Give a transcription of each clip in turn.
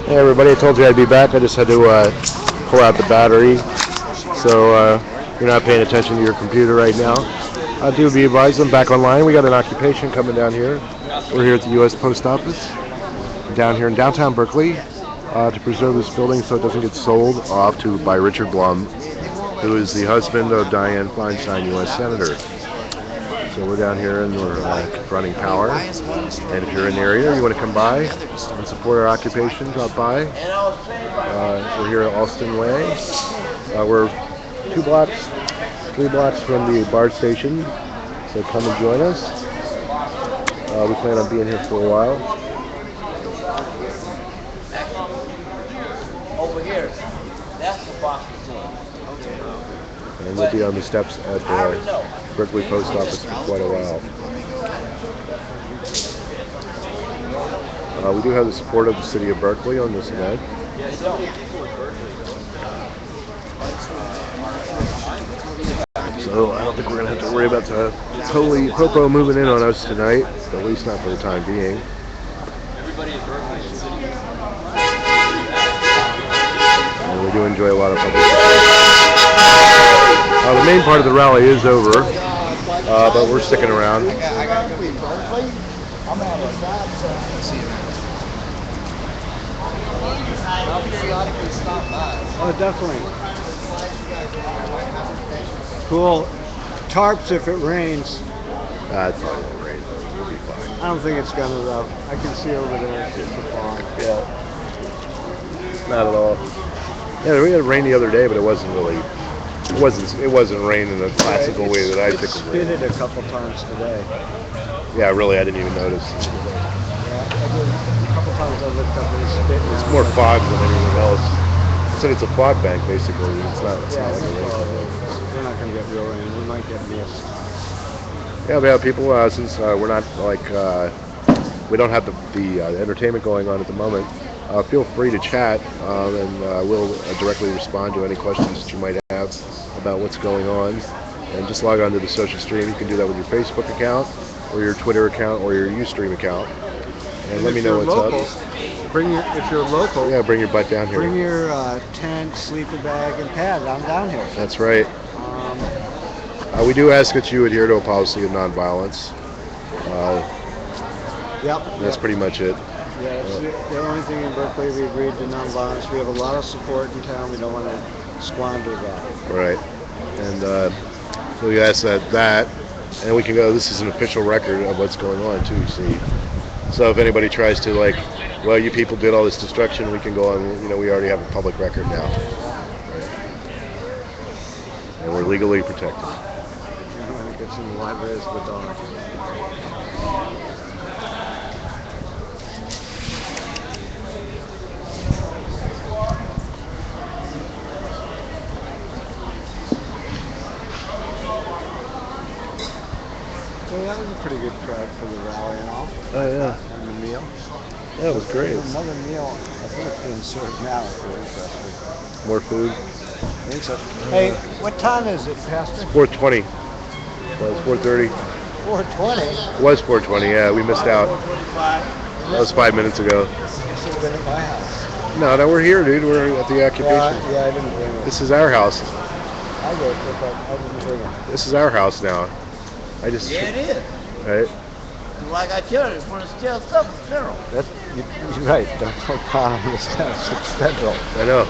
Hey everybody, I told you I'd be back. I just had to pull out the battery. So you're not paying attention to your computer right now. Do be advised, I'm back online. We got an occupation coming down here. We're here at the U.S. Post Office down here in downtown Berkeley to preserve this building so it doesn't get sold off to by Richard Blum, who is the husband of Dianne Feinstein, U.S. Senator. So we're down here and we're running power. And if you're in the area, you want to come by and support our occupation, drop by. We're here at Allston Way. We're 3 blocks from the BART station. So come and join us. We plan on being here for a while. Over here, that's the box machine. And we'll be on the steps at the Berkeley Post Office for quite a while. We do have the support of the city of Berkeley on this event. So I don't think we're going to have to worry about the holy popo moving in on us tonight, at least not for the time being. And we do enjoy a lot of public the main part of the rally is over, but we're sticking around. Oh, definitely. Cool. Tarps if it rains. It probably won't rain. We'll be fine. I don't think it's gonna though. I can see over there. It's just a fog. Yeah. Not at all. Yeah, we had rain the other day, but it wasn't really. It wasn't rain in the classical way that I think of rain. It spitted a couple times today. Yeah, really, I didn't even notice. Yeah, a couple times I looked up and it spit. It's more fog than anything else. So it's a fog bank basically. It's not like a rain. We're not gonna get real rain. We might get mist. Yeah, we have people since we're not like we don't have the entertainment going on at the moment. Feel free to chat, and we'll directly respond to any questions that you might have about what's going on. And just log on to the social stream. You can do that with your Facebook account, or your Twitter account, or your Ustream account. And let me know what's up. If you're local, yeah, bring your butt down here. Bring your tent, sleeping bag, and pad. I'm down here. That's right. We do ask that you adhere to a policy of nonviolence. That's pretty much it. Yeah, it's the only thing in Berkeley we agreed to nonviolence. We have a lot of support in town. We don't want to squander that. Right. And so we ask that, and we can go. This is an official record of what's going on too. See. So if anybody tries to well, you people did all this destruction, we can go on. We already have a public record now, and we're legally protected. When it gets in the libraries of the dog. Well, that was a pretty good crowd for the rally and all. Oh yeah. And the meal. Yeah, it was great. There's another meal. I think it's being served now if you're interested. More food. I think so. Hey, what time is it, Pastor? 4:20. Well, it's 4:30. 4:20? It was 4:20, yeah. We missed out. That was 5 minutes ago. You should have been at my house. No, we're here, dude. We're at the occupation. Yeah, I didn't bring it. This is our house. I did, but I didn't bring it. This is our house now. Yeah, it is. Right? Like I tell you, if you want to steal stuff, it's federal. You're right. Don't put pot on the steps. It's federal. I know.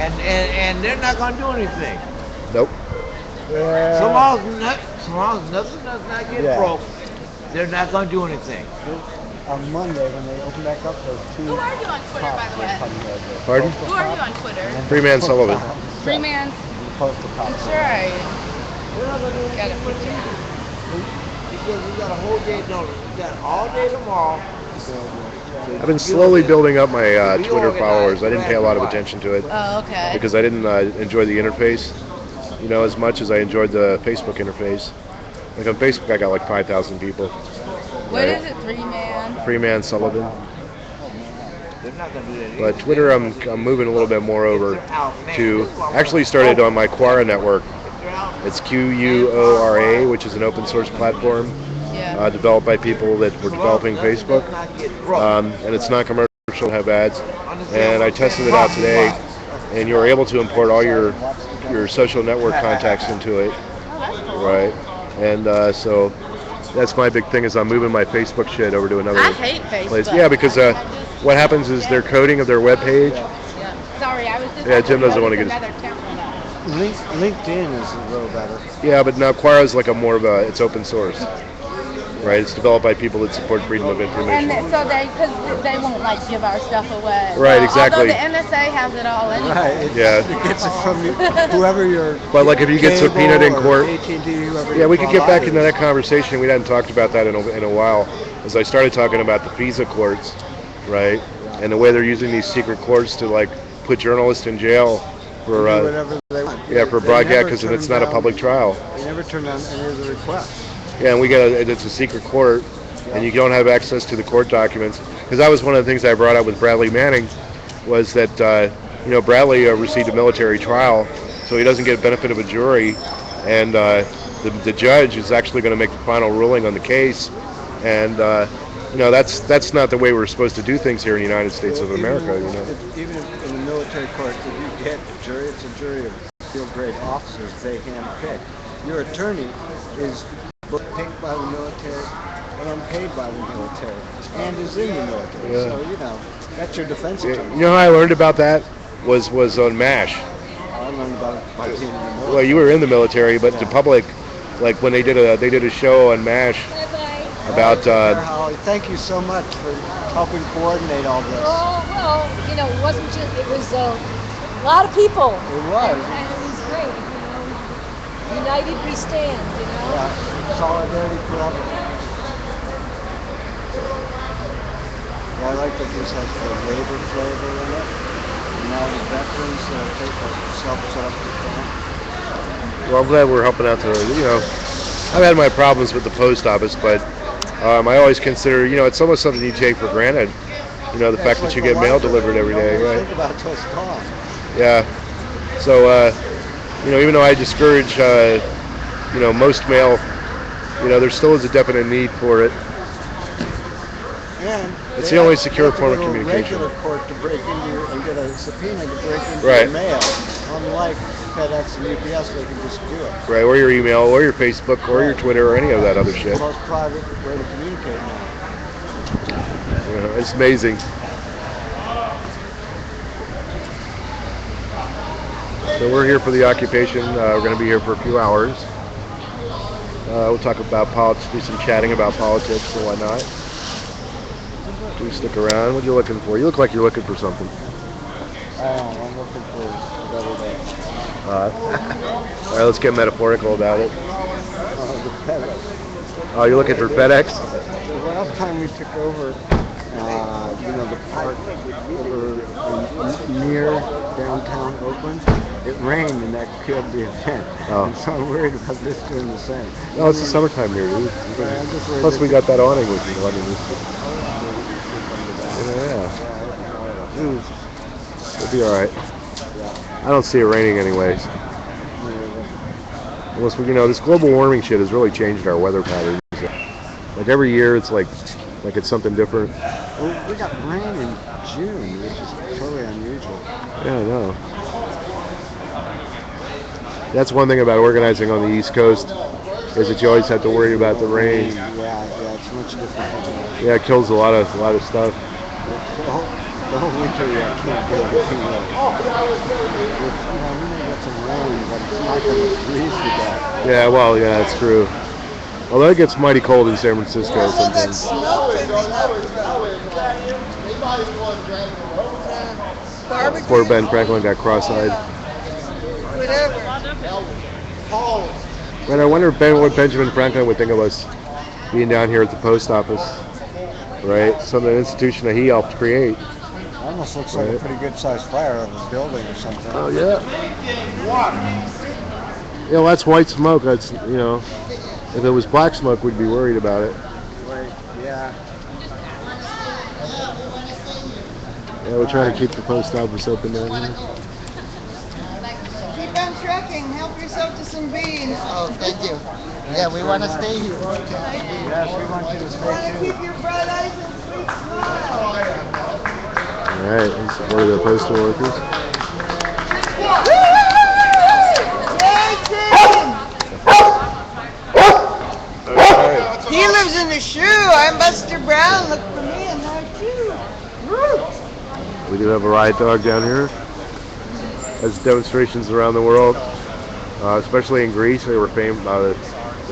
And they're not going to do anything. Nope. Yeah. So long as nothing does not get broke, they're not going to do anything. On Monday, when they open back up, those 2 Who are you on Twitter, by the way? Pardon? Who are you on Twitter? Freeman Sullivan. Freeman. Post the top. I'm sure I They're not going to do got a anything. picture. Because we got a whole day, we got all day tomorrow. I've been slowly building up my Twitter followers. I didn't pay a lot of attention to it Oh, okay. because I didn't enjoy the interface, as much as I enjoyed the Facebook interface. Like on Facebook, I got like 5,000 people. What is it, Freeman? Freeman Sullivan. They're not going to do that. But Twitter, I'm moving a little bit more over to. Actually started on my Quora network. It's Quora, which is an open source platform Yeah. developed by people that were developing Facebook, and it's non-commercial she'll have ads. And I tested it out today, and you're able to import all your social network contacts into it, Oh, that's cool. right? And so that's my big thing is I'm moving my Facebook shit over to another I hate Facebook. place. Yeah, because what happens is their coding of their web page. Yeah. Sorry, I was just. Yeah, Jim doesn't want to get his. another camera now. LinkedIn is a little better. Yeah, but now Quora is like it's open source, right? It's developed by people that support freedom of information. And so because they won't like give our stuff away. Right, exactly. Although the NSA has it all anyway. Right. Yeah. It gets it from whoever you're. But like if you get subpoenaed in court. AT&T, whoever Yeah, we could get back into that conversation. We hadn't talked about that in a while. As I started talking about the FISA courts, right, and the way they're using these secret courts to like put journalists in jail for whatever they want. yeah, for broadcast because it's not a public trial. They never turn down any of the requests. Yeah, and it's a secret court, and you don't have access to the court documents. Because that was one of the things I brought up with Bradley Manning, was that Bradley received a military trial, so he doesn't get benefit of a jury, and the judge is actually going to make the final ruling on the case, and that's not the way we're supposed to do things here in the United States of America. Even in the military court, if you get a jury, it's a jury of field-grade officers they handpick. Your attorney is picked by the military and paid by the military and is in the military. Yeah. So, that's your defense attorney. You know how I learned about that was on MASH. I learned about it by being in the military. Well, you were in the military, but the public, like when they did a show on MASH about. Holly, thank you so much for helping coordinate all this. Oh, well, it wasn't just, it was a lot of people. It was. And it was great, United we stand, Yeah, solidarity forever. Yeah, I like that this has the labor flavor in it. And now the veterans take a self-set Well, I'm glad we're helping out I've had my problems with the post office, but I always consider, it's almost something you take for granted. The fact that you get mail delivered every day, right? Think about it till it's gone. Yeah. So, even though I discourage, most mail, there still is a definite need for it. And it's the only secure form of communication. Regular court to break into and get a subpoena to break into Right. your mail. Unlike FedEx and UPS, they can just do it. Right, or your email, or your Facebook, or your Twitter, or any of that other shit. The most private way to communicate now. It's amazing. So we're here for the occupation. We're going to be here for a few hours. We'll talk about politics, do some chatting about politics and whatnot. Do stick around. What are you looking for? You look like you're looking for something. I'm looking for a better day. All right, let's get metaphorical about it. The FedEx. Oh, you're looking for FedEx? The last time we took over, the park over near downtown Oakland, it rained and that killed the event. Oh. And so I'm worried about this doing the same. No, it's the summertime here, dude. I'm just worried Plus, we got that awning with you. It'll be all right. I don't see it raining anyways. Unless this global warming shit has really changed our weather patterns. Like every year, it's like it's something different. Well, we got rain in June, which is totally unusual. Yeah, I know. That's one thing about organizing on the East Coast, is that you always have to worry about the rain. Yeah, it's much different. Yeah, it kills a lot of stuff. The whole winter, I can't get everything right. We may get some rain, but it's not going to freeze to death. Yeah, well, yeah, that's true. Although it gets mighty cold in San Francisco sometimes. Poor Ben Franklin got cross-eyed. Right, I wonder what Benjamin Franklin would think of us being down here at the post office. Right, some institution that he helped create. Almost looks like a pretty good-sized fire of a building or something. Oh yeah. That's white smoke. That's if it was black smoke, we'd be worried about it. Right. Yeah. Yeah, we're trying to keep the post office open down here. Keep on trucking. Help yourself to some beans. Oh, thank you. Yeah, we want to stay here. Yes, we want you to stay tuned. Keep your bright eyes and sweet smile. All right, in support of the postal workers. He lives in the shoe. I'm Buster Brown. Look for me in my shoe. We do have a riot dog down here. There's demonstrations around the world, especially in Greece. They were famed, the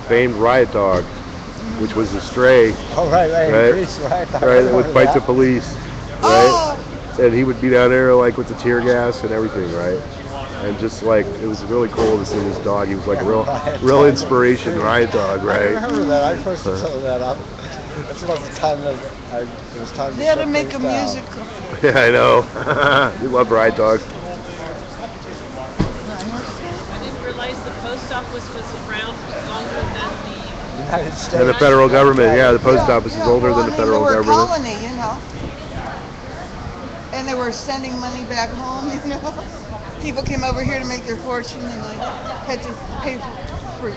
famed riot dog, which was a stray. Oh, right. Right. Greece, right. Right, that would fight the police, right? And he would be down there like with the tear gas and everything, right? And just like it was really cool to see this dog. He was like a real inspiration, riot dog, I right? remember that. I first saw that up. That's about the time that it was time They had to shut make a things down. musical. Yeah, I know. You love riot dogs. I didn't realize the post office was around longer than the. United States. And the federal government, yeah, the post office is older than the federal They were a government. colony, you know. And they were sending money back home, you know. People came over here to make their fortune and they had to pay for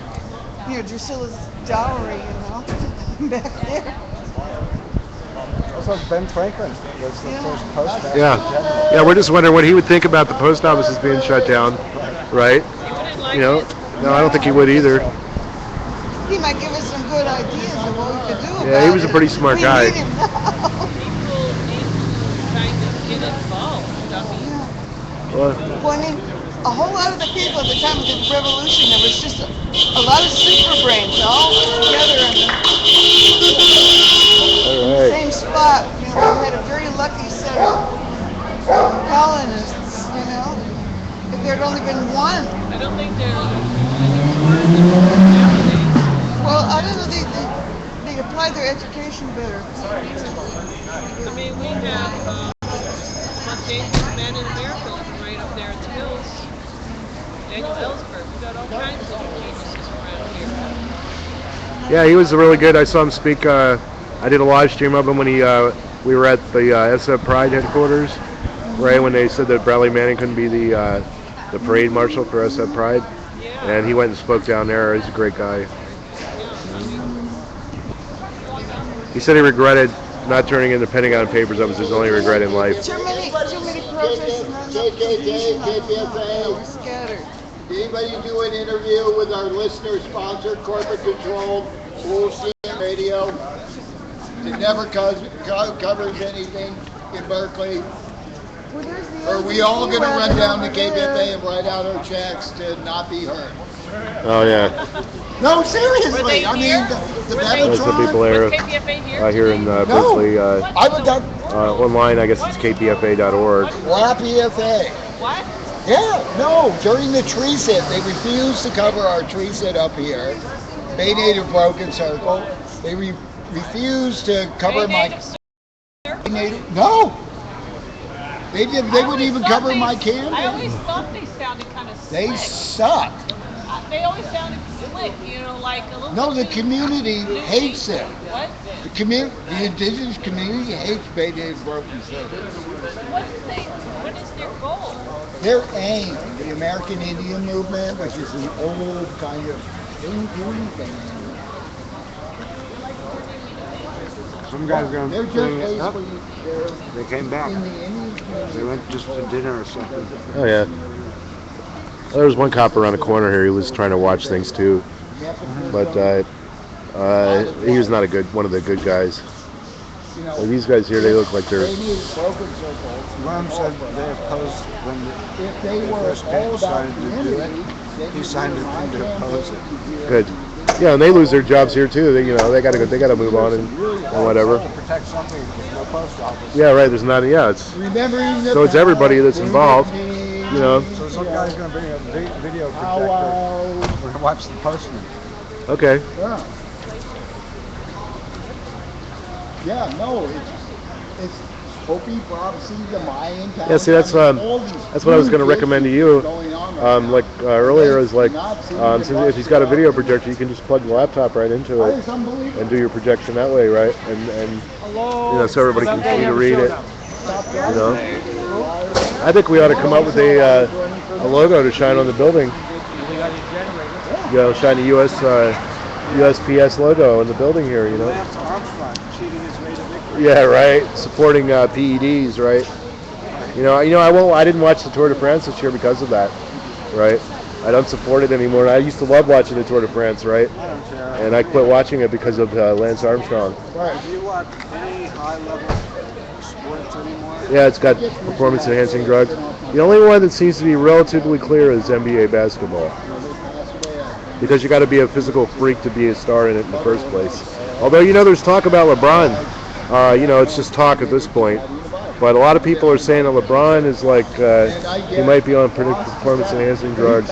you know, Drusilla's dowry, you know, back there. Also, Ben Franklin was the first postmaster Yeah, general. yeah. We're just wondering what he would think about the post offices being shut down, right? You wouldn't like You know, it. no, I don't think he would either. He might give us some good ideas of what we could do about it. Yeah, he was a pretty smart guy. We need him now. People need to kind of get involved. I mean, Well, Well, I mean, a whole lot of the people at the time of the revolution, there was just a lot of super brains all together in the all right. same spot. You know, we had a very lucky set of colonists, you know. If there had only been one. I don't think they're nowadays. Well, I don't know, they applied their education better. I mean, we have one dangerous man in America living right up there at the hills. Daniel Ellsberg. We got all kinds of geniuses around here. Yeah, he was really good. I saw him speak. I did a live stream of him when we were at the SF Pride headquarters, right when they said that Bradley Manning couldn't be the parade marshal for SF Pride, Yeah. and he went and spoke down there. He's a great guy. He said he regretted not turning in the Pentagon Papers. That was his only regret in life. Too many protests and not enough confusion on them. We're scattered. Anybody do an interview with our listener-sponsored, corporate-controlled Bullshit Radio that never covers anything in Berkeley? Well, there's the Are we all going to NBC run down to over there. KPFA and write out our checks to not be hurt? Oh yeah, No, Were they seriously. I mean, here? the Were they- that's the people Was there KPFA here? here in today? Berkeley. I would that Online, I guess it's kpfa.org. YPFA. What? Yeah, no, during the tree sit, they refused to cover our tree sit up here. Bay Native Broken Circle. They refused to cover Bay my Native Bay Native. No, they did. They wouldn't even cover my I canvas. always thought they sounded kind of slick. They suck. They always sounded slick, you know, like a little. No, the too community bougie. hates them. What? The indigenous community hates Bay Native Broken Circle. What is their goal? Their aim, the American Indian movement, which is an old kind of thing. Some guys going They're to just bring it up. basically they're They came back. in the Indian community. They went just to dinner or something. Oh yeah. Well, there was one cop around the corner here. He was trying to watch things too, but he was not one of the good guys. You know, Well, these guys here, they look like they they're. need broken circles. Ron said they opposed when If they the were first all kid about started to do community, it. they He could signed use it my to oppose it. Good. Yeah, and they lose their jobs here too. They gotta go. They gotta move on and whatever. To protect something, there's no post office. Yeah, right. There's not. Yeah, it's. Remembering the So it's everybody that's involved, you know. So some guy's going to bring a video How projector. We're going to watch the postman. Okay. Yeah, no, it's Hopi, Prophecy, the Mayan. Yeah, see, that's what I was going to recommend to you. Earlier is like, since if he's got a video projector, you can just plug the laptop right into it It's unbelievable. and do your projection that way, right? And so everybody can see to read it. You know. I think we ought to come up with a logo to shine on the building. You know, shine the USPS logo on the building here. You know. Lance Armstrong cheating his way to victory. Yeah, right. Supporting PEDs, right? I didn't watch the Tour de France this year because of that, right? I don't support it anymore. I used to love watching the Tour de France, right? I don't care. And I quit watching it because of Lance Armstrong. Right. Do you watch any high-level sports anymore? Yeah, it's got performance-enhancing drugs. The only one that seems to be relatively clear is NBA basketball, because you got to be a physical freak to be a star in it in the first place. Although there's talk about LeBron. It's just talk at this point. But a lot of people are saying that LeBron is like he might be on performance-enhancing drugs.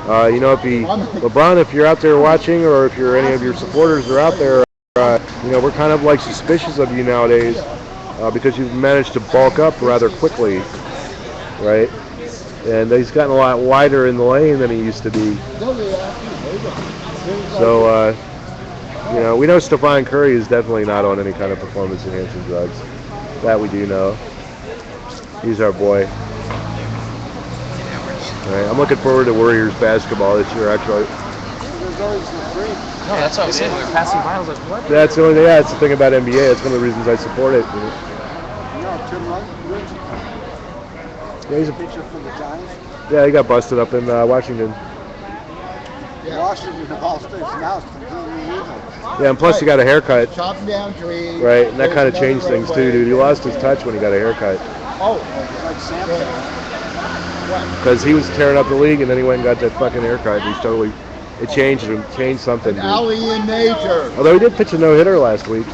LeBron, if you're out there watching, or if any of your supporters are out there, we're kind of like suspicious of you nowadays because you've managed to bulk up rather quickly, right? And he's gotten a lot wider in the lane than he used to be. So, we know Stephon Curry is definitely not on any kind of performance-enhancing drugs. That we do know. He's our boy. All right, I'm looking forward to Warriors basketball this year, actually. No, that's what I'm saying. We were passing by. I was like, what? That's the thing about NBA. That's one of the reasons I support it. Tim Rich, Yeah, he's a pitcher for the Giants. Yeah, he got busted up in Washington. Washington of all states now is completely illegal. Yeah, and plus he got a haircut. Chopping down trees. Right, and that kind of changed things too, dude. He lost his touch when he got a haircut. Oh, like Samson. Because he was tearing up the league, and then he went and got that fucking haircut. And it changed something. Dude. Alley in nature. Although he did pitch a no-hitter last week,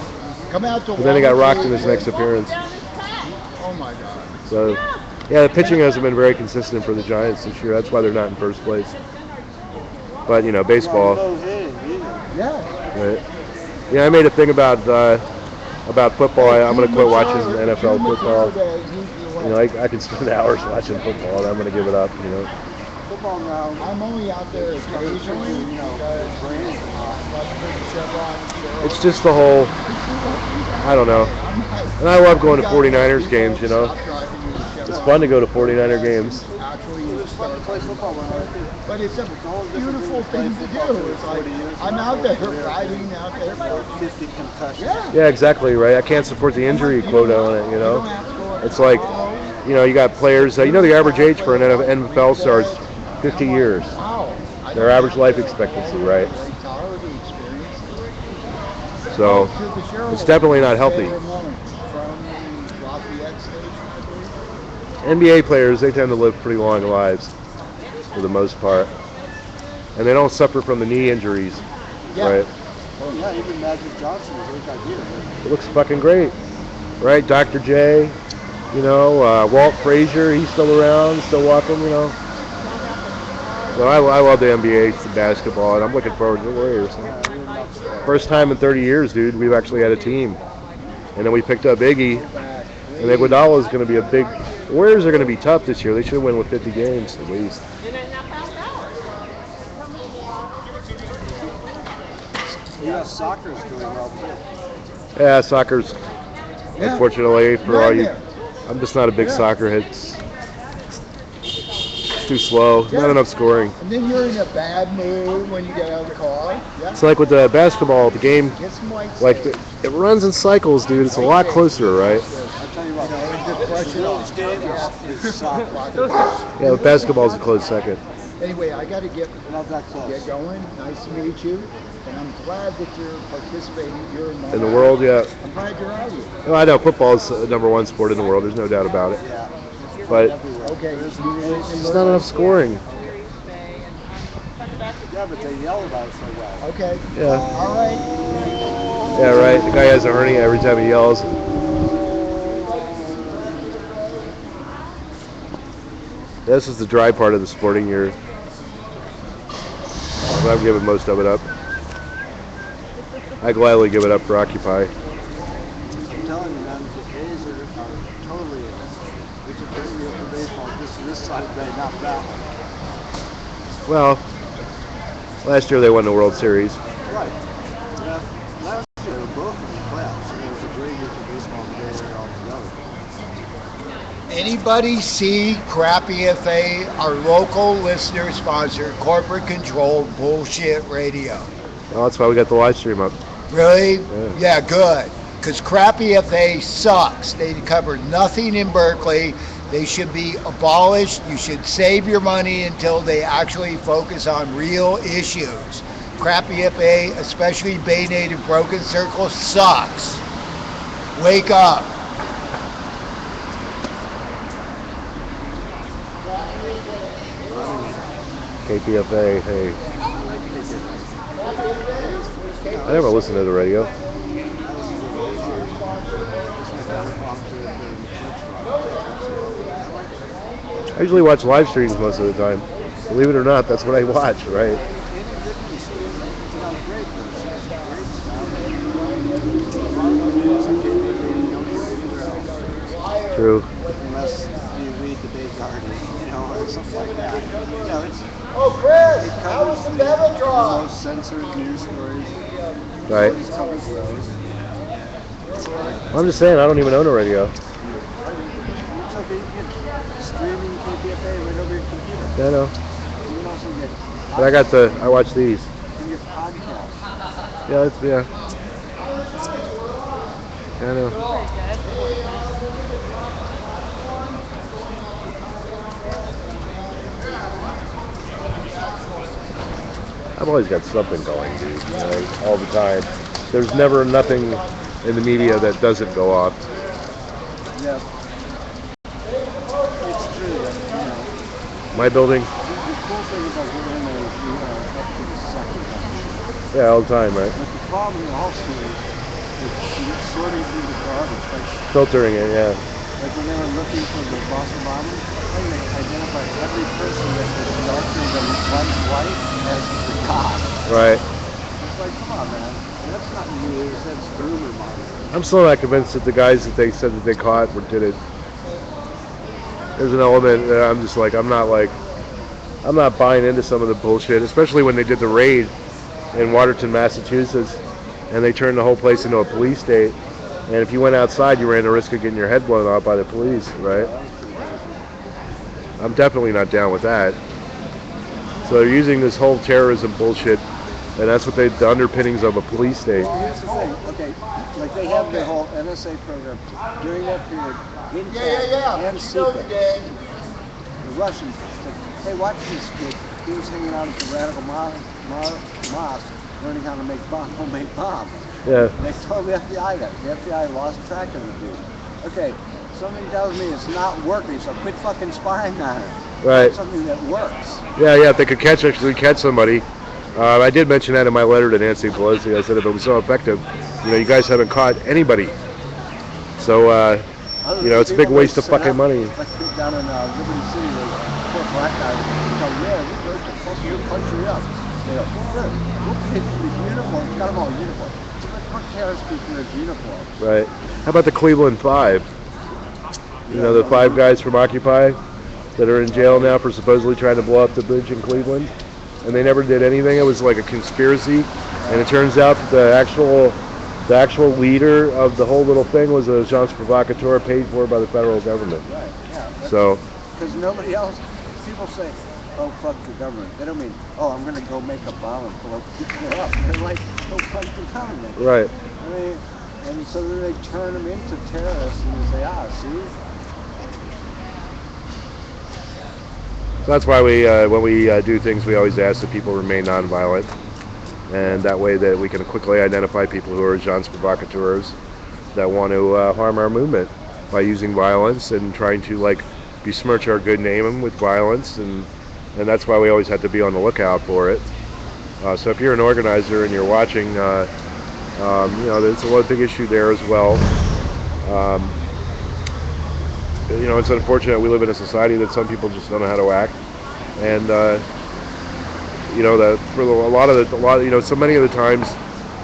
Come out to but then he got rocked in his next appearance. Oh my God. So, yeah, the pitching hasn't been very consistent for the Giants this year. That's why they're not in first place. But baseball. Yeah. Right. Yeah, I made a thing about football. I'm going to quit watching NFL football. I can spend hours watching football, and I'm going to give it up. Football now. I'm only out there occasionally. It's just the whole. I don't know. And I love going to 49ers games. It's fun to go to 49er games. But it's a beautiful thing to do. It's like I'm out there riding out there for 50 concussions. Yeah, exactly, right. I can't support the injury quota on it, It's like, you got players, the average age for an NFL star is 50 years. Their average life expectancy, right? So, it's definitely not healthy. NBA players, they tend to live pretty long lives, for the most part. And they don't suffer from the knee injuries, right? Oh yeah, even Magic Johnson is like idea. It looks fucking great, right? Dr. J, Walt Frazier, he's still around, still walking, So I love the NBA, the basketball, and I'm looking forward to the Warriors. First time in 30 years, dude, we've actually had a team. And then we picked up Iggy, and Iguodala is going to be a big. The Warriors are going to be tough this year. They should win with 50 games at least. Soccer's doing well too. Yeah, soccer's unfortunately for all you. I'm just not a big soccer head. It's too slow. Not enough scoring. And then you're in a bad mood when you get out of the car. It's like with the basketball, the game, it runs in cycles, dude. It's a lot closer, right? I tell you what, Yeah, with basketball's a close second. Anyway, I got to get going. Nice to meet you. And I'm glad that you're participating. In the world, yeah. I'm glad you're out here. No, I know football is the number one sport in the world. There's no doubt about it. But there's not enough scoring. Yeah, but they yell about it so well. Okay. Yeah. All right. Yeah, right. The guy has a hernia every time he yells. This is the dry part of the sporting year. But I'm giving most of it up. I gladly give it up for Occupy. I'm telling you, man, the A's are totally. It's a great deal for baseball. This side of the bay, not that one. Well, last year they won the World Series. Right. Yeah. Last year, both of the playoffs. It was a great year for baseball in the Bay Area altogether. Anybody see Crappy FA, our local listener sponsor, corporate controlled bullshit radio? Well, that's why we got the live stream up. Really? Yeah. Good. Because Crappy FA sucks. They cover nothing in Berkeley. They should be abolished. You should save your money until they actually focus on real issues. Crappy FA, especially Bay Native Broken Circle, sucks. Wake up. KPFA, hey. I never listened to the radio. I usually watch live streams most of the time. Believe it or not, that's what I watch, right? True. Unless you read the Bay Guardian, or something like that. It's Oh, Chris, it how was covers the the Bevatron? most censored news stories. Right. It covers those. I'm just saying, I don't even own a radio. It's okay, you get streaming KPFA right over your computer. Yeah, I know. You can also get But I watch these. you can get podcasts. Yeah. Yeah, I know. I've always got something going, dude. All the time. There's never nothing in the media that doesn't go off. Yeah. It's true that, My building, the cool thing about living there is up to the second. yeah, all the time, right? But the problem in Allston is sorting through the garbage. Filtering it, yeah. Like when they were looking for the Boston bombing, they identified every person that was darker than one's wife as the cop. Right. It's like, come on, man. That's not news. That's rumor mongering. I'm still not convinced that the guys that they said that they caught did it. There's an element that I'm just like, I'm not buying into some of the bullshit, especially when they did the raid in Watertown, Massachusetts, and they turned the whole place into a police state. And if you went outside, you ran the risk of getting your head blown off by the police, right? I'm definitely not down with that. So they're using this whole terrorism bullshit, and that's what the underpinnings of a police state. Well, here's the thing. Okay, like they have their whole NSA program during that period. Yeah. And You know the secret. game. The Russians said, hey, watch this kid. He was hanging out at the radical mosque learning how to make homemade bombs. Yeah. They told the FBI that. The FBI lost track of the dude. Okay, something tells me it's not working, so quit fucking spying on it. Right. Something that works. Yeah, if they could actually catch somebody. I did mention that in my letter to Nancy Pelosi. I said if it was so effective, you guys haven't caught anybody. So, it's a big waste of fucking money. Like down in Liberty City, there's poor black guys. We'll punch you up. They go, good. We'll pay for the uniforms. Got them all uniforms. What cares for his uniform? Right. How about the Cleveland Five? The 5 guys from Occupy that are in jail now for supposedly trying to blow up the bridge in Cleveland, and they never did anything. It was like a conspiracy, and it turns out that the actual leader of the whole little thing was a agence provocateur paid for by the federal government. Right. Yeah. So. Because nobody else. People say, oh, fuck the government. They don't mean, oh, I'm going to go make a bomb and blow people up. They're like, oh, fuck the government. Right. I mean, and so then they turn them into terrorists and they say, see? So that's why when we do things, we always ask that people remain nonviolent, and that way that we can quickly identify people who are agents provocateurs that want to harm our movement by using violence and trying to besmirch our good name with violence, and that's why we always have to be on the lookout for it. So if you're an organizer and you're watching, there's a big issue there as well. It's unfortunate we live in a society that some people just don't know how to act, and so many of the times,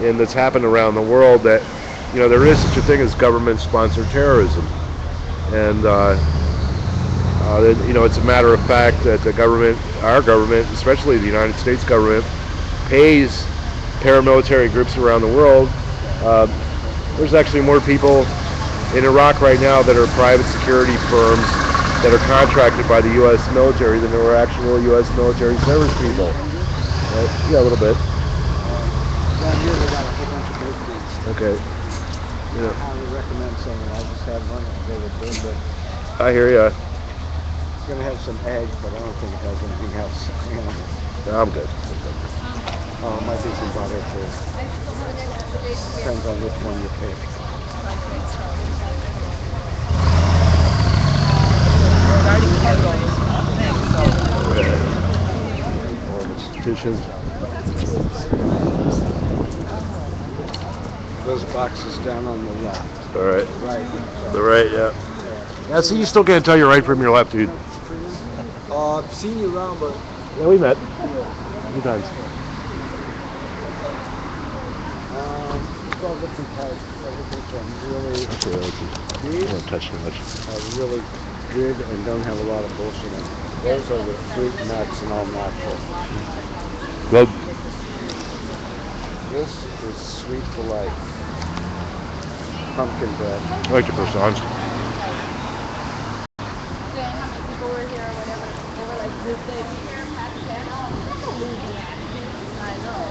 and that's happened around the world that there is such a thing as government-sponsored terrorism, and it's a matter of fact that our government, especially the United States government, pays paramilitary groups around the world. There's actually more people in Iraq right now that are private security firms that are contracted by the U.S. military than there were actual U.S. military service people. Right? Yeah, a little bit. Down here they got a whole bunch of big things. Okay. I highly recommend someone. I just had one. They were good, but I hear ya. It's gonna have some eggs, but I don't think it has anything else. I'm good. Oh, it might be some butter too. Depends on which one you pick. All the institutions. Those boxes down on the left. All right. Right. The right, yeah. Yeah, see, you still can't tell your right from your left, dude. I've seen you around, but Yeah, we met. A few times. it's all different types. Everything from really, I don't touch too much. are really good and don't have a lot of bullshit in them. Those are the fruit nuts and all natural. Good. This is sweet delight. Pumpkin bread. I like the croissants. Saying how many people were here or whatever. They were like, this day here, Pat Channel. I know.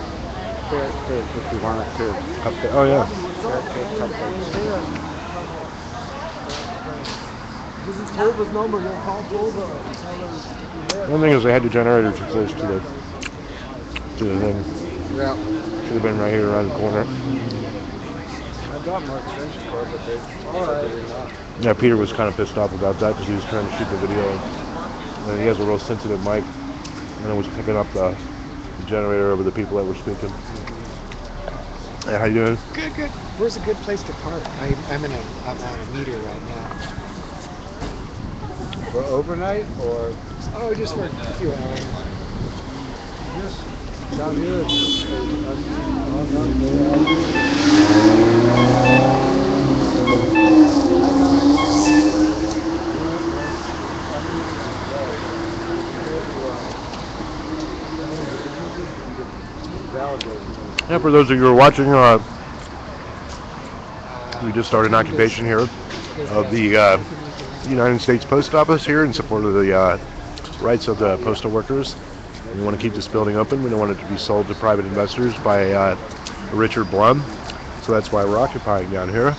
Carrot cake if you want it too. Cupcake. Oh, yeah. Carrot cake cupcakes. This is Tova's number. Don't call Tova. One thing is they had the generator too close to the thing. Yeah. Should have been right here around the corner. I got more extension cord, but they did not. Yeah, Peter was kind of pissed off about that because he was trying to shoot the video. And he has a real sensitive mic. And it was picking up the generator over the people that were speaking. Hey, how you doing? Good, good. Where's a good place to park? I'm on a meter right now. For overnight or Oh, just for a few hours. just down here? Yeah, for those of you who are watching, we just started an occupation here of the United States Post Office here in support of the rights of the postal workers. We want to keep this building open. We don't want it to be sold to private investors by Richard Blum. So that's why we're occupying down here.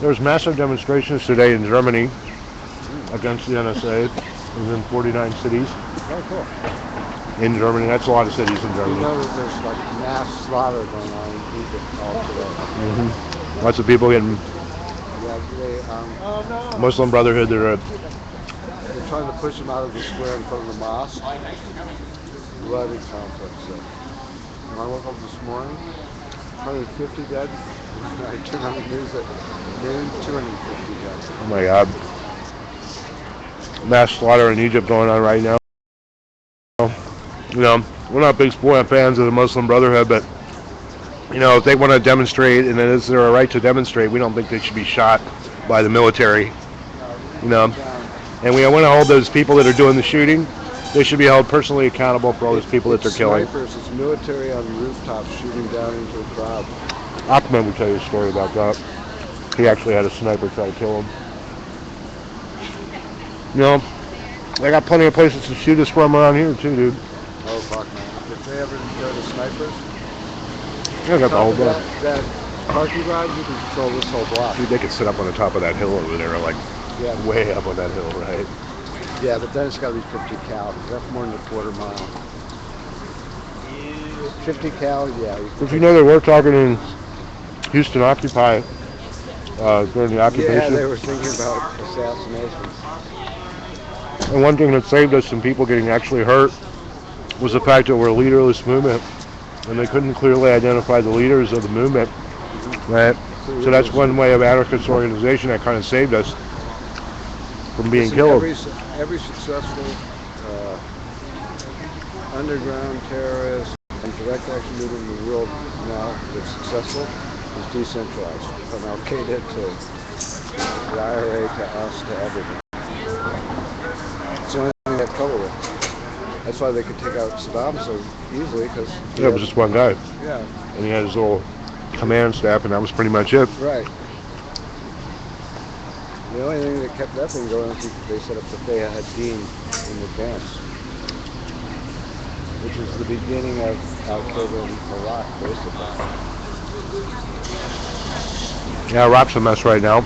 There's massive demonstrations today in Germany against the NSA. It was in 49 cities Oh, cool. in Germany. That's a lot of cities in You Germany. know that there's like mass slaughter going on in Egypt all today. Lots of people getting Yeah, they, Muslim Brotherhood. they're trying to push them out of the square in front of the mosque. Bloody conflict. So. When I woke up this morning, 150 dead. I turned on the news at noon, 250 dead. Oh my God. Mass slaughter in Egypt going on right now. You know, we're not big fans of the Muslim Brotherhood, but you know, if they want to demonstrate and it is their right to demonstrate, we don't think they should be shot by the military. You know, and we want to hold those people that are doing the shooting. They should be held personally accountable for all those people that they're killing. Snipers, it's military on rooftops shooting down into a crowd. Ahmed will tell you a story about that. He actually had a sniper try to kill him. You know, I got plenty of places to shoot us from around here too, dude. Oh fuck, man! If they ever go to snipers, I got the whole block. that parking garage, you can control this whole block. Dude, they could sit up on the top of that hill over there, like Yeah, way up on that hill, right? yeah, but then it's got to be 50 cal. That's more than a quarter mile. 50 cal, yeah. If you know they were talking in Houston Occupy during the Yeah, occupation. they were thinking about assassinations. And one thing that saved us from people getting actually hurt was the fact that we're a leaderless movement, and they couldn't clearly identify the leaders of the movement. Right. So that's one way of anarchist organization that kind of saved us from being killed. Every successful underground terrorist and direct action movement in the world now that's successful is decentralized. From Al Qaeda to the IRA to us to everything. It's the only thing they have trouble with. That's why they could take out Saddam so easily, because Yeah, it was just one guy, yeah, and he had his little command staff, and that was pretty much it. right. The only thing that kept that thing going is they set up the Fayad Din in advance. which is the beginning of Al Qaeda in Iraq, basically. Yeah, Iraq's a mess right now.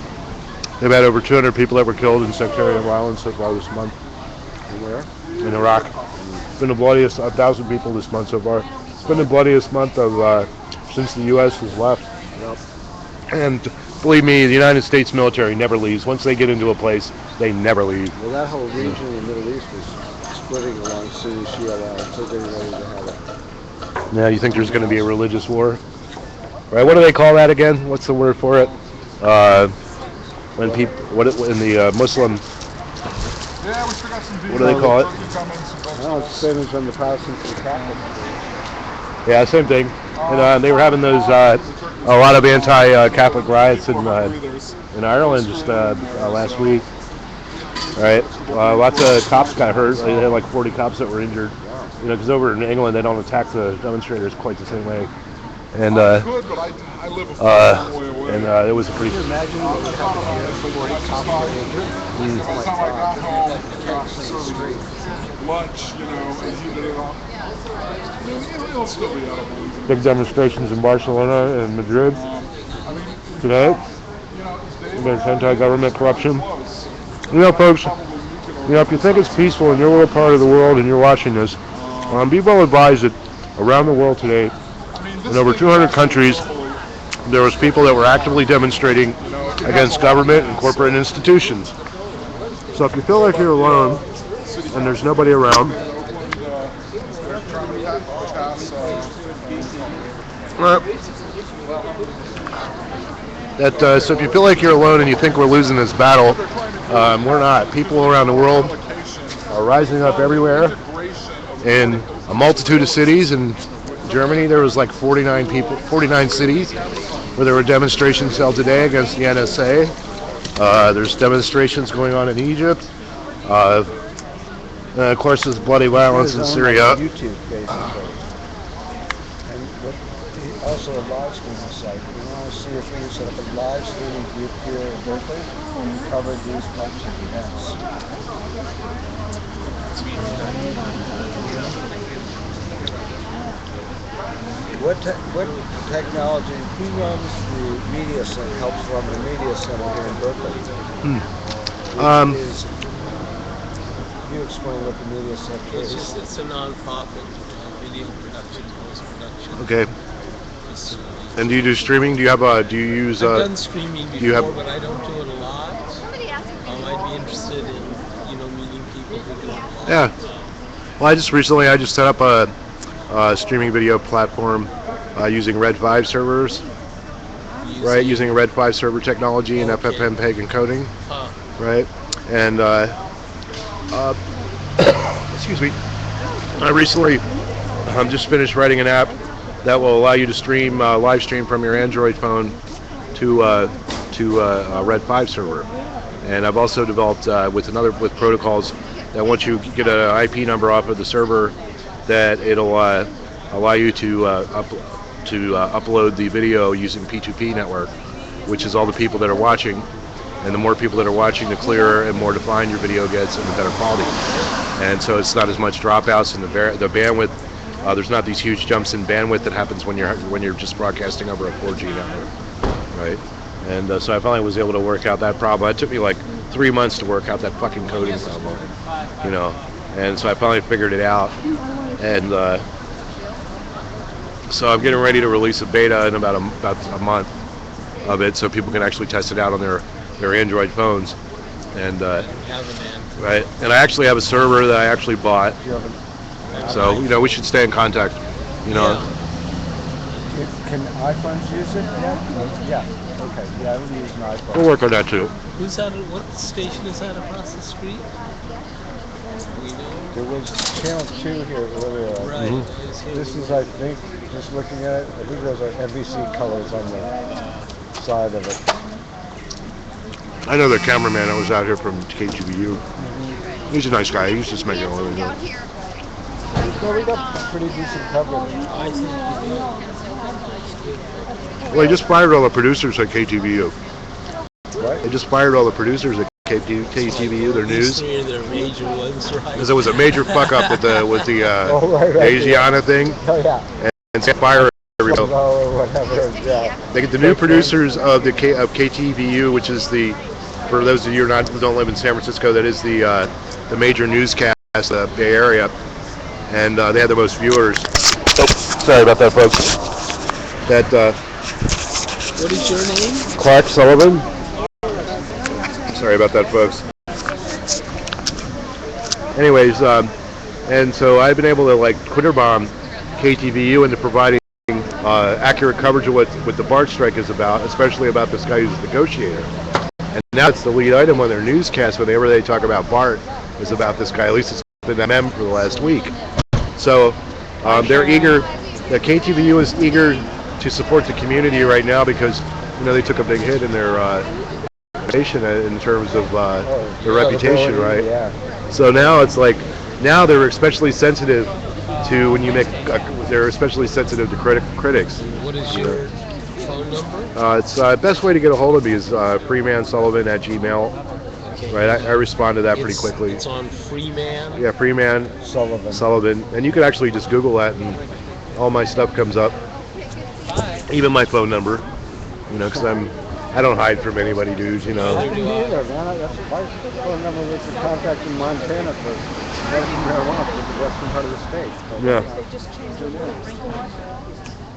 They've had over 200 people that were killed in sectarian violence so far this month. Where? In Iraq. It's been the bloodiest, 1,000 people this month so far. It's been the bloodiest month of since the U.S. has left. Yep. And believe me, the United States military never leaves. Once they get into a place, they never leave. Well, that whole region in the Middle East was splitting along Sunni Shia lines, so getting ready to have it. Now, you think there's going to be a religious war? Right? What do they call that again? What's the word for it? When people, in the Muslim, what do they call it? No, it's the same as when the Protestants and the Catholics. Yeah, same thing. And they were having those a lot of anti-Catholic riots in Ireland just last week. Right? Lots of cops got hurt. They had like 40 cops that were injured. You know, because over in England they don't attack the demonstrators quite the same way. And it was a pretty. Can you imagine what would happen here if 40 cops were injured? Lunch, you know, and heated it up. I mean, it'll still be out. Big demonstrations in Barcelona and Madrid today against anti-government corruption. You know, folks, you know, if you think it's peaceful in your little part of the world and you're watching this, be well advised that around the world today, in over 200 countries, there was people that were actively demonstrating against government and corporate institutions. So if you feel like you're alone and there's nobody around, so if you feel like you're alone and you think we're losing this battle, we're not. People around the world are rising up everywhere in a multitude of cities. In Germany, there was like 49 cities where there were demonstrations held today against the NSA. There's demonstrations going on in Egypt. And of course, there's bloody violence in Syria. YouTube, basically. And also a live streaming site. We want to see if we can set up a live streaming group here in Berkeley and cover these types of events. What technology, who runs the media center, helps run the media center here in Berkeley? Can you explain what the media center is? It's a non-profit video production, post-production. Okay. And do you do streaming? Do you have do you use I've done streaming before, but I don't do it a lot. I'd be interested in, meeting people who do it. Yeah. Well, I just set up a streaming video platform using Red 5 servers, right? Using Red 5 server technology and FFmpeg encoding, right? And excuse me. I recently just finished writing an app that will allow you to stream live stream from your Android phone to a Red 5 server. And I've also developed with protocols that once you get an IP number off of the server, that it'll allow you to upload the video using P2P network, which is all the people that are watching. And the more people that are watching, the clearer and more defined your video gets and the better quality. And so it's not as much dropouts and the bandwidth. There's not these huge jumps in bandwidth that happens when you're just broadcasting over a 4G network, right? And so I finally was able to work out that problem. It took me like 3 months to work out that fucking coding problem, And so I finally figured it out. And so I'm getting ready to release a beta in about a month of it, so people can actually test it out on their Android phones. And right, and I actually have a server that I actually bought. So we should stay in contact. Can iPhones use it? Yeah. Okay. Yeah, I'm using an iPhone. We'll work on that too. Who's that? What station is that across the street? There was channel 2 here earlier. Right. Mm-hmm. This is, I think, just looking at it, I think those are NBC colors on the side of it. I know the cameraman that was out here from KGBU. He's a nice guy. He's just making a living. Well, we got pretty decent coverage. Well, he just fired all the producers at KTVU. What? They just fired all the producers at KTVU, their news. These three are their major ones, right? Because it was a major fuck up with the right, Asiana thing. Oh yeah. And set fire everywhere. Or whatever. Yeah. They get the new producers of KTVU, which is for those of you who don't live in San Francisco, that is the major newscast of the Bay Area, and they had the most viewers. Oh, sorry about that, folks. What is your name? Clark Sullivan. Sorry about that, folks. Anyways, and so I've been able to Twitter bomb KTVU into providing accurate coverage of what the BART strike is about, especially about this guy who's a negotiator. And now it's the lead item on their newscast whenever they talk about BART is about this guy. At least it's been MM for the last week. So they're eager. The KTVU is eager to support the community right now because they took a big hit in their reputation in terms of their reputation, right? Yeah. So now it's now they're especially sensitive to when you make. They're especially sensitive to critics. What is your phone number? It's best way to get a hold of me is freemansullivan@gmail. Okay. Right, I respond to that pretty quickly. It's on Freeman. Yeah, Freeman Sullivan, and you could actually just Google that, and all my stuff comes up. Even my phone number, because I don't hide from anybody, dudes. Neither, man. That's my phone number was the contact in Montana for medical marijuana for the western part of the state. Yeah.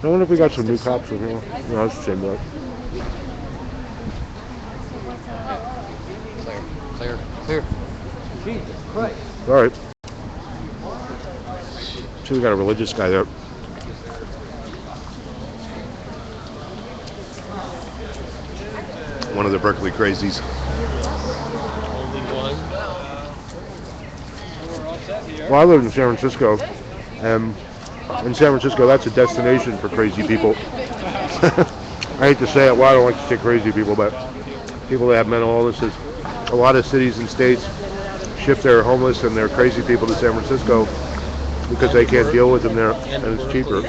I wonder if we got some new cops in here. No, it's the same boat. Clear. Jesus Christ. All right. So we got a religious guy there. One of the Berkeley crazies. Only one. Well, I live in San Francisco, and in San Francisco, that's a destination for crazy people. I hate to say it, well, I don't like to say crazy people, but people that have mental illnesses. A lot of cities and states ship their homeless and their crazy people to San Francisco because they can't deal with them there, and it's cheaper.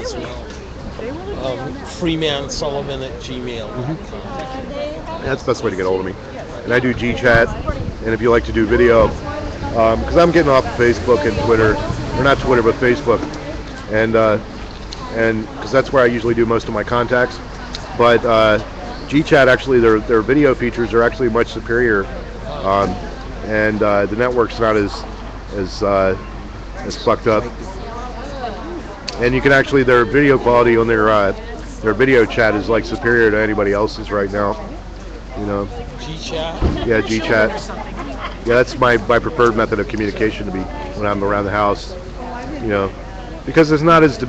freemansullivan@gmail.com. That's the best way to get hold of me. And I do G-Chat, and if you like to do video, because I'm getting off of Facebook and Twitter, or not Twitter, but Facebook, and because that's where I usually do most of my contacts. But G-Chat, actually, their video features are actually much superior, and the network's not as fucked up. And you can actually, their video quality on their video chat is superior to anybody else's right now. G-Chat? Yeah, G-Chat. Yeah, that's my preferred method of communication to be when I'm around the house. Because it's not as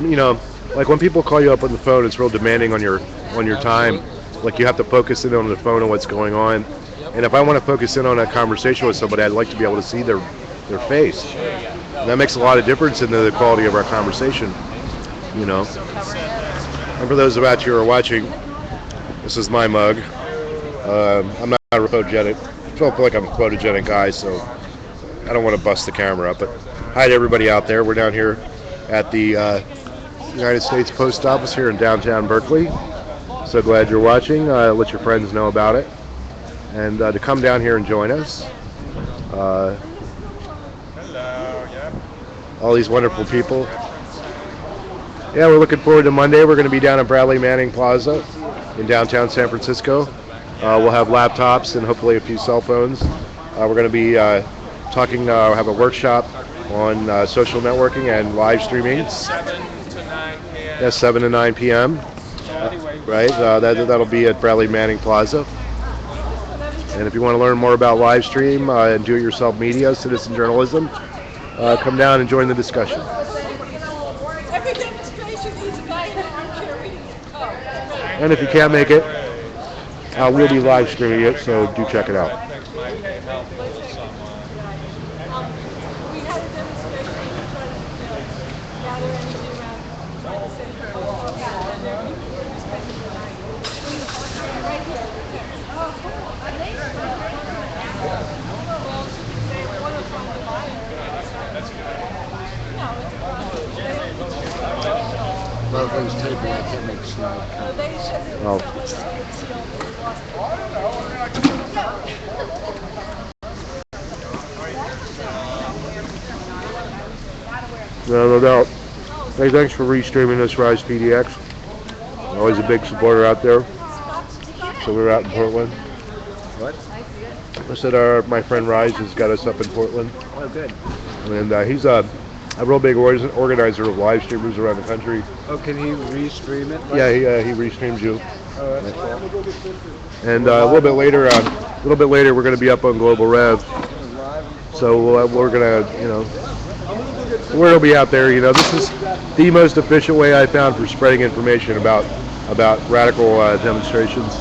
like when people call you up on the phone, it's real demanding on your time. Like you have to focus in on the phone and what's going on. And if I want to focus in on a conversation with somebody, I'd like to be able to see their face. And that makes a lot of difference in the quality of our conversation. And for those about you who are watching, this is my mug. I'm not a photogenic. I don't feel like I'm a photogenic guy, so I don't want to bust the camera up. But hi to everybody out there. We're down here at the United States Post Office here in downtown Berkeley. So glad you're watching. Let your friends know about it. And to come down here and join us. All these wonderful people. Yeah, we're looking forward to Monday. We're going to be down at Bradley Manning Plaza in downtown San Francisco. We'll have laptops and hopefully a few cell phones. We're going to be talking, have a workshop on social networking and live streaming. 7 to 9 p.m. Yeah, 7 to 9 p.m. Right, that'll be at Bradley Manning Plaza. And if you want to learn more about live stream and do-it-yourself media, citizen journalism, come down and join the discussion. Every demonstration needs a guy carrying a cup. And if you can't make it, we'll be live streaming it, so do check it out. We had a demonstration to try to gather energy around trying to save her. And there are people who are spending the night. Right here. Oh, well, they want to find the buyer. No, it's a problem. Well, those tables, I can't make snow. They said they Oh. lost No doubt. Hey, thanks for restreaming this Rise PDX. Always a big supporter out there. So we're out in Portland. What? I said my friend Rise has got us up in Portland. Oh, good. And he's a real big organizer of live streamers around the country. Oh, can he restream it? Yeah, he restreams you. Oh, that's cool. And a little bit later, we're going to be up on Global Rev. So we're going to, word will be out there. This is the most efficient way I found for spreading information about radical demonstrations.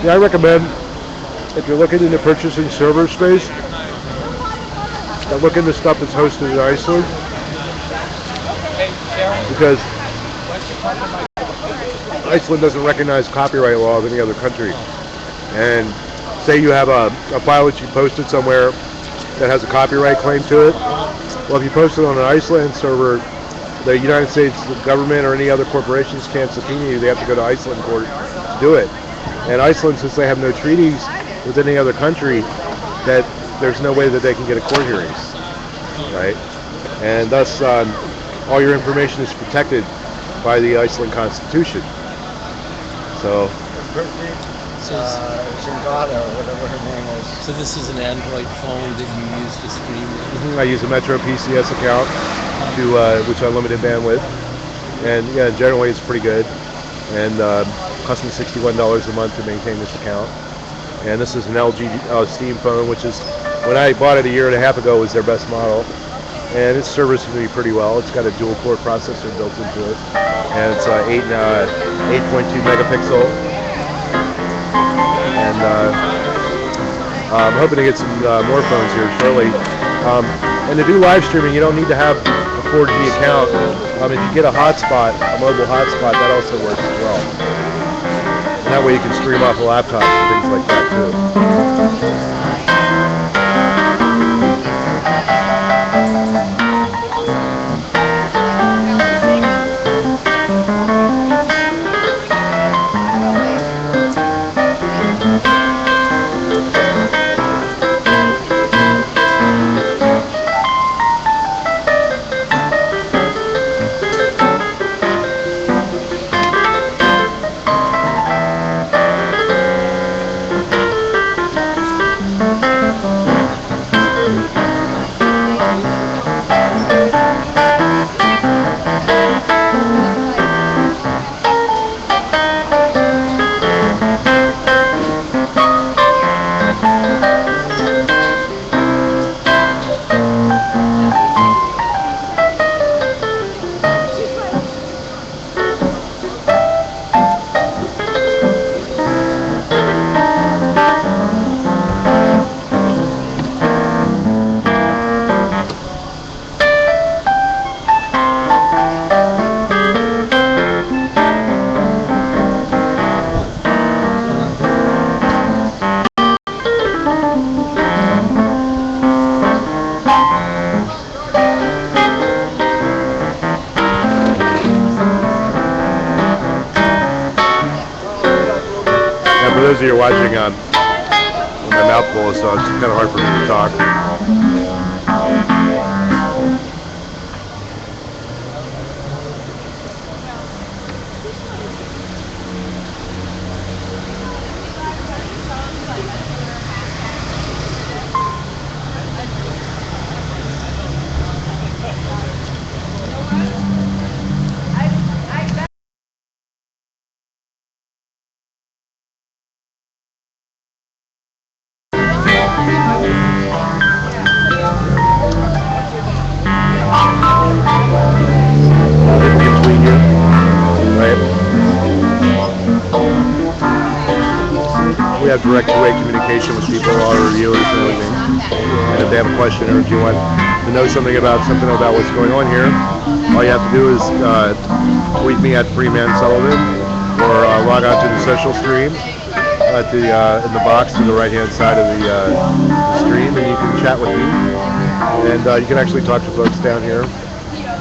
Yeah, I recommend, if you're looking into purchasing server space, look into stuff that's hosted in Iceland, because Iceland doesn't recognize copyright law of any other country. And say you have a file that you posted somewhere that has a copyright claim to it, well, if you post it on an Iceland server, the United States government or any other corporations can't subpoena you. They have to go to Iceland court to do it. And Iceland, since they have no treaties with any other country, that there's no way that they can get a court hearing, right? And thus, all your information is protected by the Iceland Constitution. So, Zingata, or whatever her name is. So this is an Android phone that you use to stream with? I use a Metro PCS account, which is unlimited bandwidth, and yeah, generally it's pretty good. And cost me $61 a month to maintain this account. And this is an LG Steam phone, which is, when I bought it a year and a half ago, was their best model. And it's servicing me pretty well. It's got a dual core processor built into it, and it's 8.2 megapixel. And I'm hoping to get some more phones here shortly. And to do live streaming, you don't need to have a 4G account. If you get a hotspot, a mobile hotspot, that also works as well. And that way you can stream off a laptop and things like that too. For those of you watching, my mouth full, so it's kind of hard for me to talk. We have direct two-way communication with people, all our reviewers and everything. And if they have a question or if you want to know something about what's going on here, all you have to do is tweet me at freemansullivan or log on to the social stream at in the box to the right-hand side of the stream, and you can chat with me. And you can actually talk to folks down here.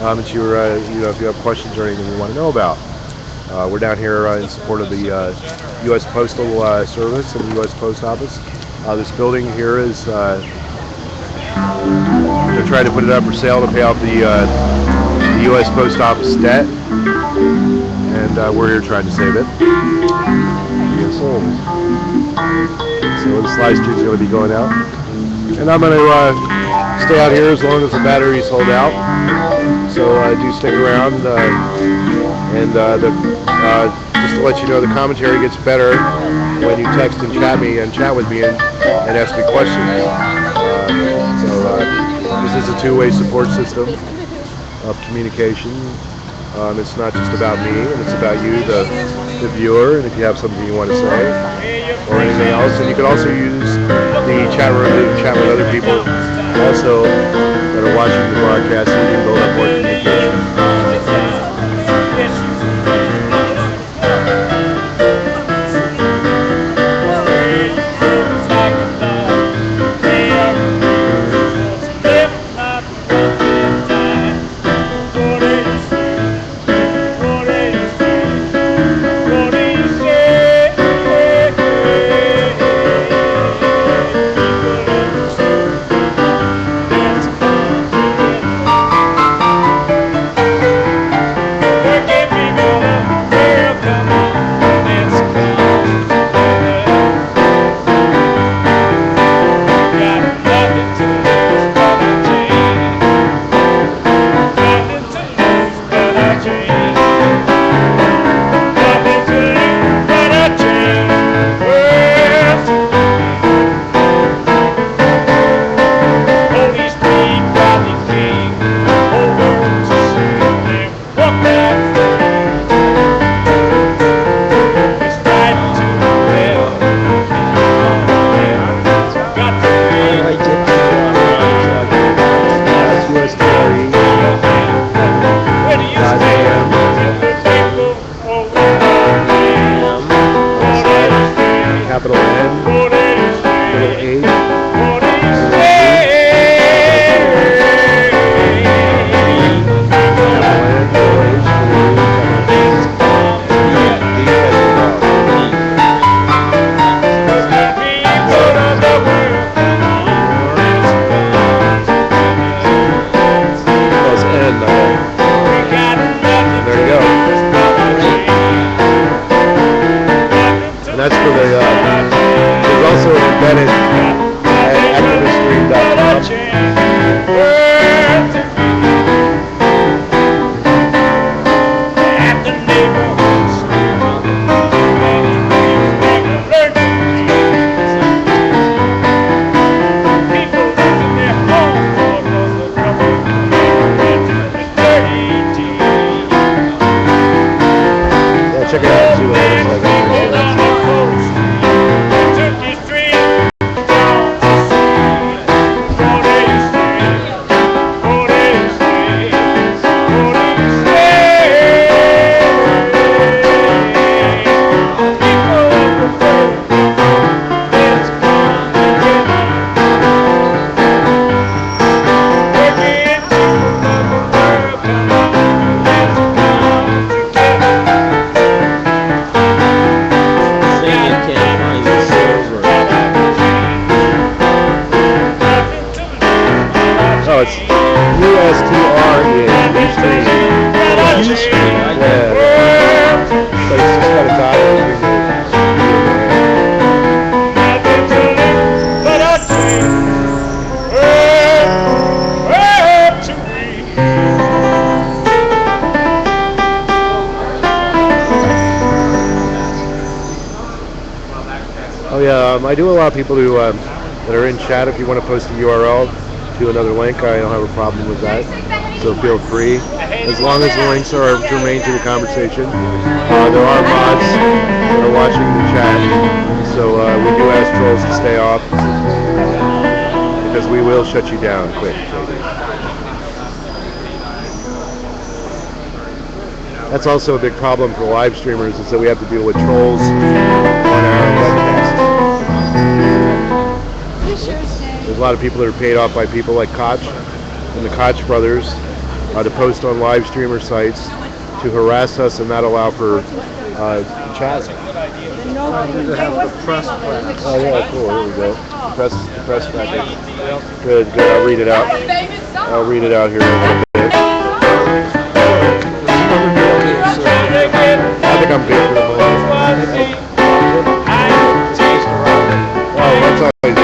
It's your, if you have questions or anything you want to know about. We're down here in support of the U.S. Postal Service and the U.S. Post Office. This building here is, they're trying to put it up for sale to pay off the U.S. Post Office debt, and we're here trying to save it. Yes. So this live stream is going to be going out, and I'm going to stay out here as long as the battery's hold out. So do stick around, and just to let you know, the commentary gets better when you text and chat with me and ask me questions. This is a two-way support system of communication. It's not just about me, and it's about you, the viewer, and if you have something you want to say or anything else. And you can also use the chat room to chat with other people also that are watching the broadcast, so you can build up more communication. Capital N, little H, that's for the, there's also an embedded at activiststream.com. Yeah, check it out and see what it looks like. Oh, it's U-S-T-R-E-A. Ustream. Yeah. But it's just got a dot in Oh yeah, I do allow people to that are in chat, if you want to post a URL to another link, I don't have a problem with that. So feel free, as long as the links are germane to the conversation. There are mods that are watching the chat, so we do ask trolls to stay off, because we will shut you down quick. That's also a big problem for live streamers, is that we have to deal with trolls on our webcast. There's a lot of people that are paid off by people like Koch and the Koch brothers to post on live streamer sites to harass us and not allow for chatting. To have the press class. Oh yeah, cool. Here we go. Press package. Good. I'll read it out. I'll read it out here in a little bit. I think I'm good for the moment. Oh, that's always,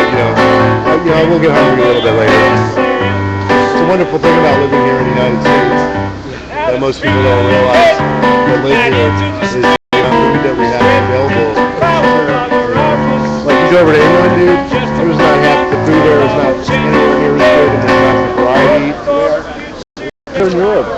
we'll get hungry a little bit later. It's a wonderful thing about living here in the United States that most people don't realize. That live here is the food that we have available. Like you go over to England, dude, there's not half the food there is not anywhere near as good, and there's not the variety. In Europe,